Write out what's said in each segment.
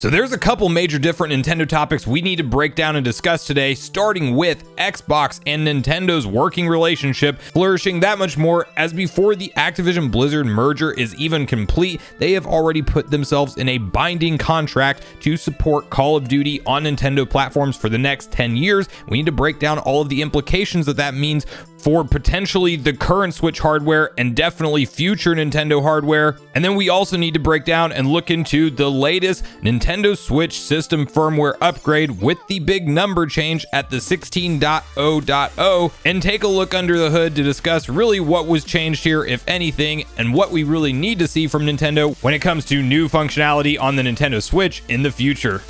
So there's a couple major different Nintendo topics we need to break down and discuss today, starting with Xbox and Nintendo's working relationship flourishing that much more, as before the Activision Blizzard merger is even complete, they have already put themselves in a binding contract to support Call of Duty on Nintendo platforms for the next 10 years. We need to break down all of the implications that means for potentially the current Switch hardware and definitely future Nintendo hardware. And then we also need to break down and look into the latest Nintendo Switch System Firmware upgrade with the big number change at the 16.0.0 and take a look under the hood to discuss really what was changed here, if anything, and what we really need to see from Nintendo when it comes to new functionality on the Nintendo Switch in the future.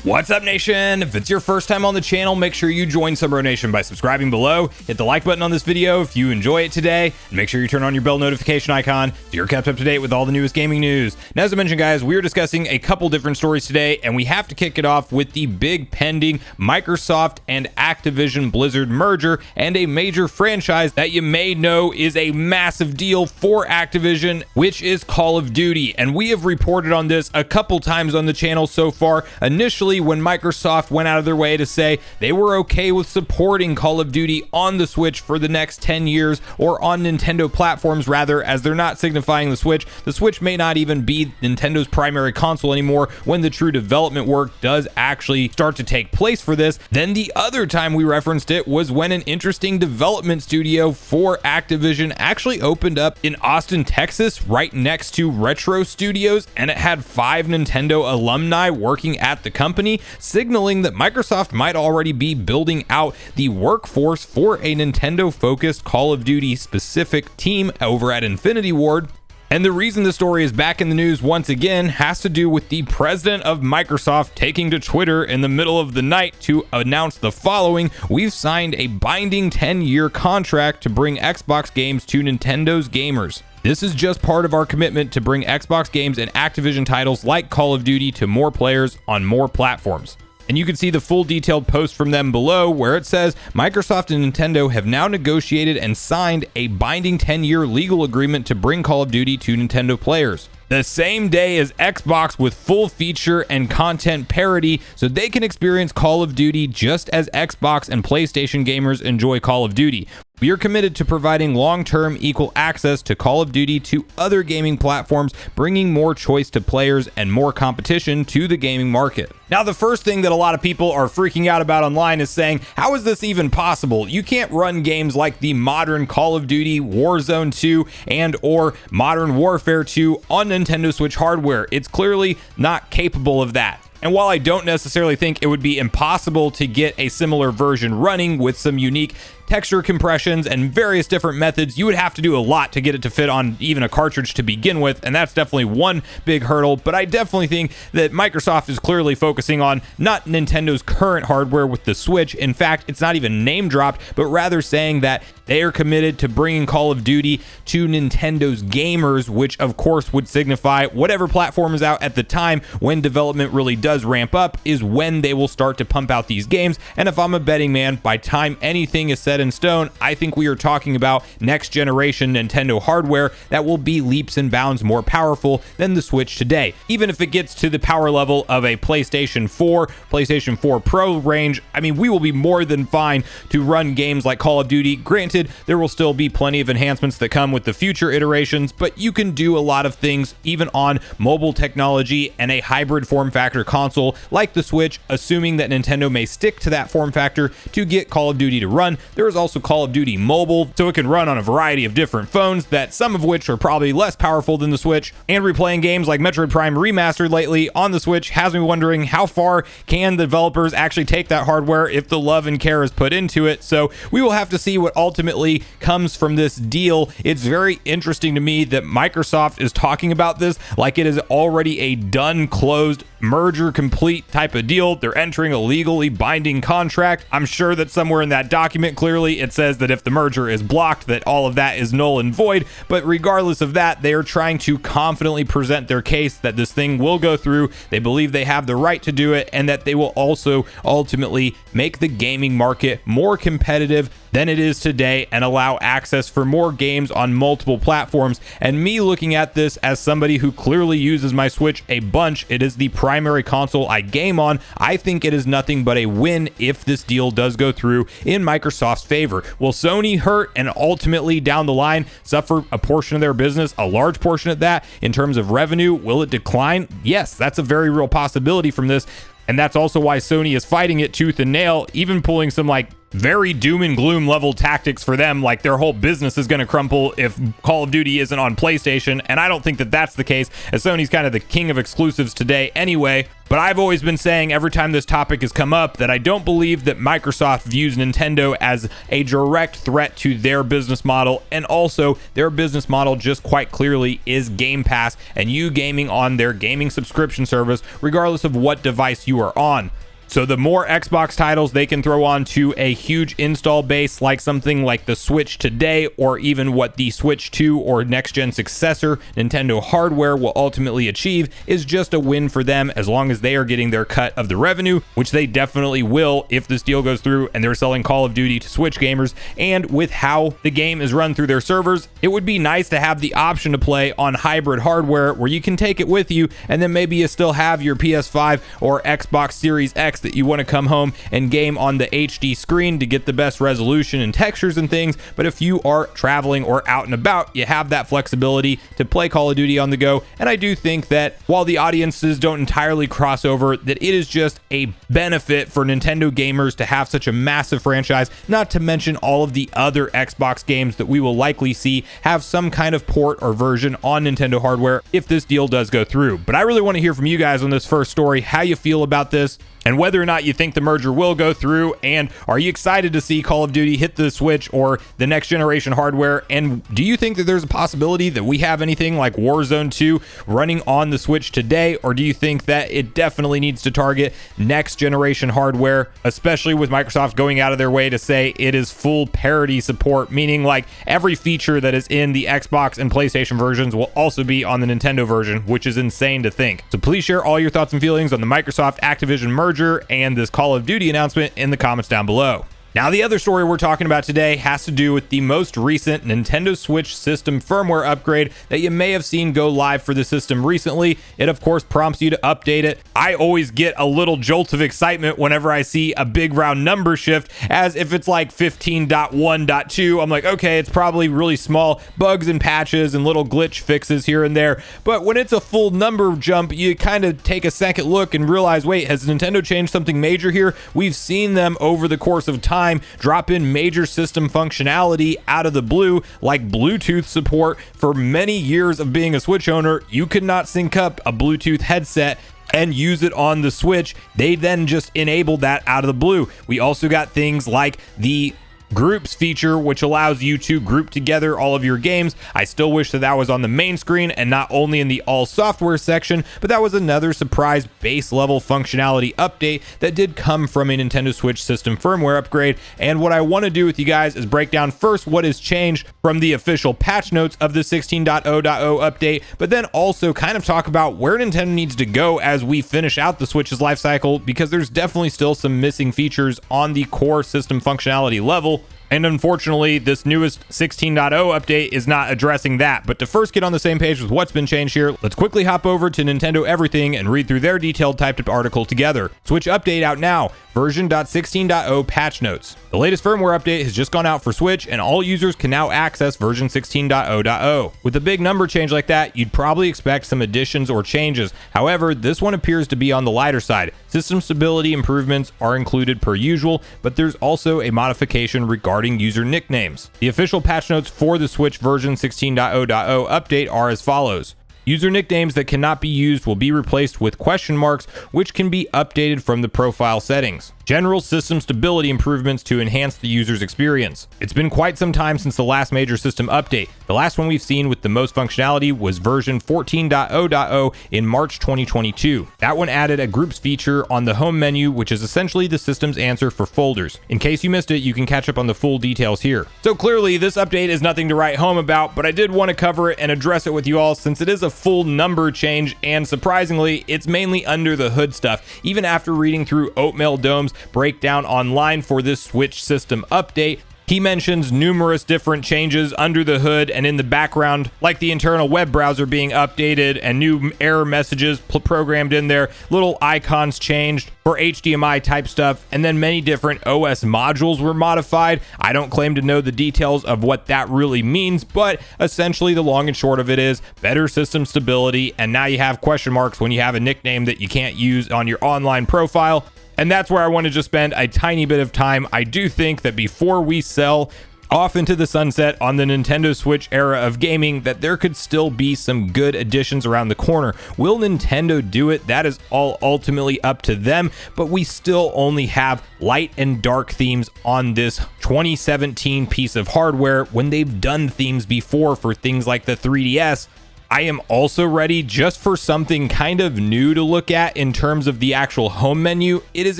What's up, Nation? If it's your first time on the channel, make sure you join Sunbro Nation by subscribing below. Hit the like button on this video if you enjoy it today, and make sure you turn on your bell notification icon so you're kept up to date with all the newest gaming news. And as I mentioned, guys, we are discussing a couple different stories today, and we have to kick it off with the big pending Microsoft and Activision Blizzard merger, and a major franchise that you may know is a massive deal for Activision, which is Call of Duty. And we have reported on this a couple times on the channel so far. Initially, when Microsoft went out of their way to say they were okay with supporting Call of Duty on the Switch for the next 10 years, or on Nintendo platforms rather, as they're not signifying the Switch. The Switch may not even be Nintendo's primary console anymore when the true development work does actually start to take place for this. Then the other time we referenced it was when an interesting development studio for Activision actually opened up in Austin, Texas, right next to Retro Studios, and it had 5 Nintendo alumni working at the company, signaling that Microsoft might already be building out the workforce for a Nintendo-focused Call of Duty specific team over at Infinity Ward. And the reason the story is back in the news once again has to do with the president of Microsoft taking to Twitter in the middle of the night to announce the following: we've signed a binding 10-year contract to bring Xbox games to Nintendo's gamers. This is just part of our commitment to bring Xbox games and Activision titles like Call of Duty to more players on more platforms. And you can see the full detailed post from them below, where it says Microsoft and Nintendo have now negotiated and signed a binding 10-year legal agreement to bring Call of Duty to Nintendo players the same day as Xbox, with full feature and content parity, so they can experience Call of Duty just as Xbox and PlayStation gamers enjoy Call of Duty. We are committed to providing long-term equal access to Call of Duty to other gaming platforms, bringing more choice to players and more competition to the gaming market. Now, the first thing that a lot of people are freaking out about online is saying, how is this even possible? You can't run games like the modern Call of Duty, Warzone 2, and or Modern Warfare 2 on Nintendo Switch hardware. It's clearly not capable of that. And while I don't necessarily think it would be impossible to get a similar version running with some unique texture compressions and various different methods, you would have to do a lot to get it to fit on even a cartridge to begin with, and that's definitely one big hurdle. But I definitely think that Microsoft is clearly focusing on not Nintendo's current hardware with the Switch. In fact, it's not even name dropped, but rather saying that they are committed to bringing Call of Duty to Nintendo's gamers, which of course would signify whatever platform is out at the time when development really does ramp up is when they will start to pump out these games. And if I'm a betting man, by time anything is said in stone, I think we are talking about next generation Nintendo hardware that will be leaps and bounds more powerful than the Switch today. Even if it gets to the power level of a PlayStation 4, PlayStation 4 Pro range, I mean, we will be more than fine to run games like Call of Duty. Granted, there will still be plenty of enhancements that come with the future iterations, but you can do a lot of things even on mobile technology and a hybrid form factor console like the Switch, assuming that Nintendo may stick to that form factor to get Call of Duty to run. There is also Call of Duty Mobile, so it can run on a variety of different phones, that some of which are probably less powerful than the Switch. And replaying games like Metroid Prime Remastered lately on the Switch has me wondering how far can the developers actually take that hardware if the love and care is put into it. So we will have to see what ultimately comes from this deal. It's very interesting to me that Microsoft is talking about this like it is already a done, closed, merger complete type of deal. They're entering a legally binding contract. I'm sure that somewhere in that document clearly it says that if the merger is blocked, that all of that is null and void. But regardless of that, they are trying to confidently present their case that this thing will go through. They believe they have the right to do it, and that they will also ultimately make the gaming market more competitive than it is today and allow access for more games on multiple platforms. And me looking at this as somebody who clearly uses my Switch a bunch, it is the primary console I game on, I think it is nothing but a win if this deal does go through in Microsoft's favor. Will Sony hurt and ultimately down the line suffer a portion of their business, a large portion of that in terms of revenue? Will it decline? Yes, that's a very real possibility from this. And that's also why Sony is fighting it tooth and nail, even pulling some like very doom and gloom level tactics for them, like their whole business is going to crumple if Call of Duty isn't on PlayStation. And I don't think that that's the case, as Sony's kind of the king of exclusives today anyway. But I've always been saying every time this topic has come up that I don't believe that Microsoft views Nintendo as a direct threat to their business model. And also their business model just quite clearly is Game Pass and you gaming on their gaming subscription service, regardless of what device you are on. So the more Xbox titles they can throw onto a huge install base, like something like the Switch today, or even what the Switch 2 or next-gen successor Nintendo hardware will ultimately achieve, is just a win for them as long as they are getting their cut of the revenue, which they definitely will if this deal goes through and they're selling Call of Duty to Switch gamers. And with how the game is run through their servers, it would be nice to have the option to play on hybrid hardware where you can take it with you and then maybe you still have your PS5 or Xbox Series X that you want to come home and game on the HD screen to get the best resolution and textures and things. But if you are traveling or out and about, you have that flexibility to play Call of Duty on the go. And I do think that while the audiences don't entirely cross over, that it is just a benefit for Nintendo gamers to have such a massive franchise, not to mention all of the other Xbox games that we will likely see have some kind of port or version on Nintendo hardware if this deal does go through. But I really want to hear from you guys on this first story, how you feel about this, and whether or not you think the merger will go through, and are you excited to see Call of Duty hit the Switch or the next generation hardware? And do you think that there's a possibility that we have anything like Warzone 2 running on the Switch today, or do you think that it definitely needs to target next generation hardware, especially with Microsoft going out of their way to say it is full parity support, meaning like every feature that is in the Xbox and PlayStation versions will also be on the Nintendo version, which is insane to think. So please share all your thoughts and feelings on the Microsoft Activision merger and this Call of Duty announcement in the comments down below. Now, the other story we're talking about today has to do with the most recent Nintendo Switch System Firmware upgrade that you may have seen go live for the system recently. It, of course, prompts you to update it. I always get a little jolt of excitement whenever I see a big round number shift, as if it's like 15.1.2. I'm like, okay, it's probably really small bugs and patches and little glitch fixes here and there. But when it's a full number jump, you kind of take a second look and realize, wait, has Nintendo changed something major here? We've seen them over the course of time drop in major system functionality out of the blue, like Bluetooth support. For many years of being a Switch owner, you could not sync up a Bluetooth headset and use it on the Switch. They then just enabled that out of the blue. We also got things like the Groups feature, which allows you to group together all of your games. I still wish that that was on the main screen and not only in the all software section, but that was another surprise base level functionality update that did come from a Nintendo Switch System Firmware upgrade. And what I want to do with you guys is break down first what has changed from the official patch notes of the 16.0.0 update, but then also kind of talk about where Nintendo needs to go as we finish out the Switch's life cycle, because there's definitely still some missing features on the core system functionality level. And unfortunately, this newest 16.0 update is not addressing that. But to first get on the same page with what's been changed here, let's quickly hop over to Nintendo Everything and read through their detailed typed up article together. Switch update out now, version.16.0 patch notes. The latest firmware update has just gone out for Switch, and all users can now access version 16.0.0. With a big number change like that, you'd probably expect some additions or changes. However, this one appears to be on the lighter side. System stability improvements are included per usual, but there's also a modification regarding user nicknames. The official patch notes for the Switch version 16.0.0 update are as follows. User nicknames that cannot be used will be replaced with question marks, which can be updated from the profile settings. General system stability improvements to enhance the user's experience. It's been quite some time since the last major system update. The last one we've seen with the most functionality was version 14.0.0 in March 2022. That one added a groups feature on the home menu, which is essentially the system's answer for folders. In case you missed it, you can catch up on the full details here. So clearly, this update is nothing to write home about, but I did want to cover it and address it with you all since it is a full number change, and surprisingly, it's mainly under the hood stuff. Even after reading through Oatmeal Dome's breakdown online for this Switch system update, He mentions numerous different changes under the hood and in the background, like the internal web browser being updated and new error messages programmed in there, little icons changed for HDMI type stuff, and then many different OS modules were modified. I don't claim to know the details of what that really means, but essentially the long and short of it is better system stability, and now you have question marks when you have a nickname that you can't use on your online profile. And that's where I want to just spend a tiny bit of time. I do think that before we sell off into the sunset on the Nintendo Switch era of gaming, that there could still be some good additions around the corner. Will Nintendo do it? That is all ultimately up to them, but we still only have light and dark themes on this 2017 piece of hardware when they've done themes before for things like the 3DS. I am also ready just for something kind of new to look at in terms of the actual home menu. It is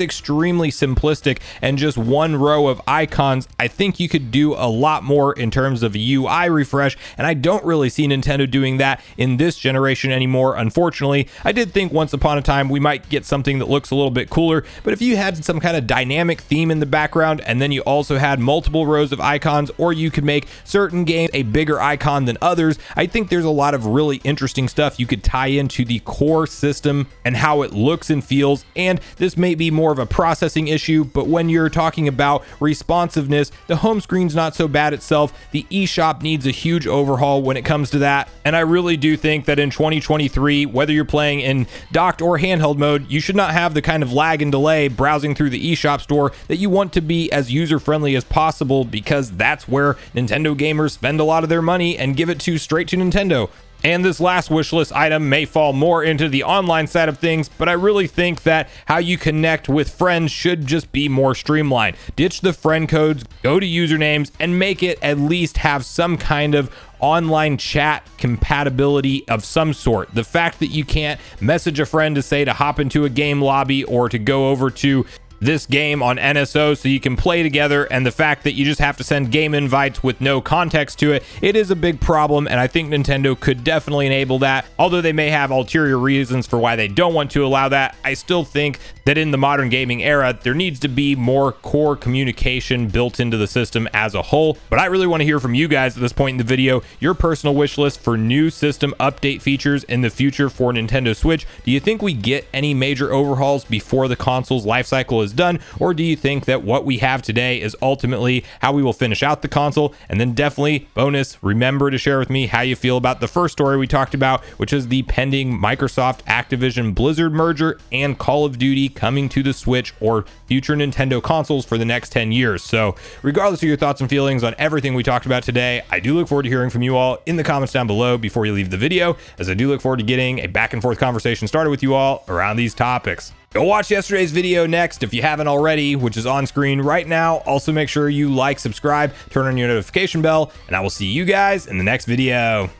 extremely simplistic and just one row of icons. I think you could do a lot more in terms of a UI refresh, and I don't really see Nintendo doing that in this generation anymore, unfortunately. I did think once upon a time we might get something that looks a little bit cooler, but if you had some kind of dynamic theme in the background and then you also had multiple rows of icons, or you could make certain games a bigger icon than others, I think there's a lot of really interesting stuff you could tie into the core system and how it looks and feels. And this may be more of a processing issue, but when you're talking about responsiveness, the home screen's not so bad itself. The eShop needs a huge overhaul when it comes to that, and I really do think that in 2023, whether you're playing in docked or handheld mode, you should not have the kind of lag and delay browsing through the eShop store, that you want to be as user-friendly as possible, because that's where Nintendo gamers spend a lot of their money and give it to straight to Nintendo. And this last wish list item may fall more into the online side of things, but I really think that how you connect with friends should just be more streamlined. Ditch the friend codes, go to usernames, and make it at least have some kind of online chat compatibility of some sort. The fact that you can't message a friend to say to hop into a game lobby or to go over to this game on NSO so you can play together, and the fact that you just have to send game invites with no context to it, it is a big problem, and I think Nintendo could definitely enable that. Although they may have ulterior reasons for why they don't want to allow that, I still think that in the modern gaming era, there needs to be more core communication built into the system as a whole. But I really want to hear from you guys at this point in the video, your personal wish list for new system update features in the future for Nintendo Switch. Do you think we get any major overhauls before the console's life cycle is done, or do you think that what we have today is ultimately how we will finish out the console? And then definitely bonus, remember to share with me how you feel about the first story we talked about, which is the pending Microsoft Activision Blizzard merger and Call of Duty coming to the Switch or future Nintendo consoles for the next 10 years. So regardless of your thoughts and feelings on everything we talked about today, I do look forward to hearing from you all in the comments down below before you leave the video, as I do look forward to getting a back and forth conversation started with you all around these topics. Go watch yesterday's video next if you haven't already, which is on screen right now. Also make sure you like, subscribe, turn on your notification bell, and I will see you guys in the next video.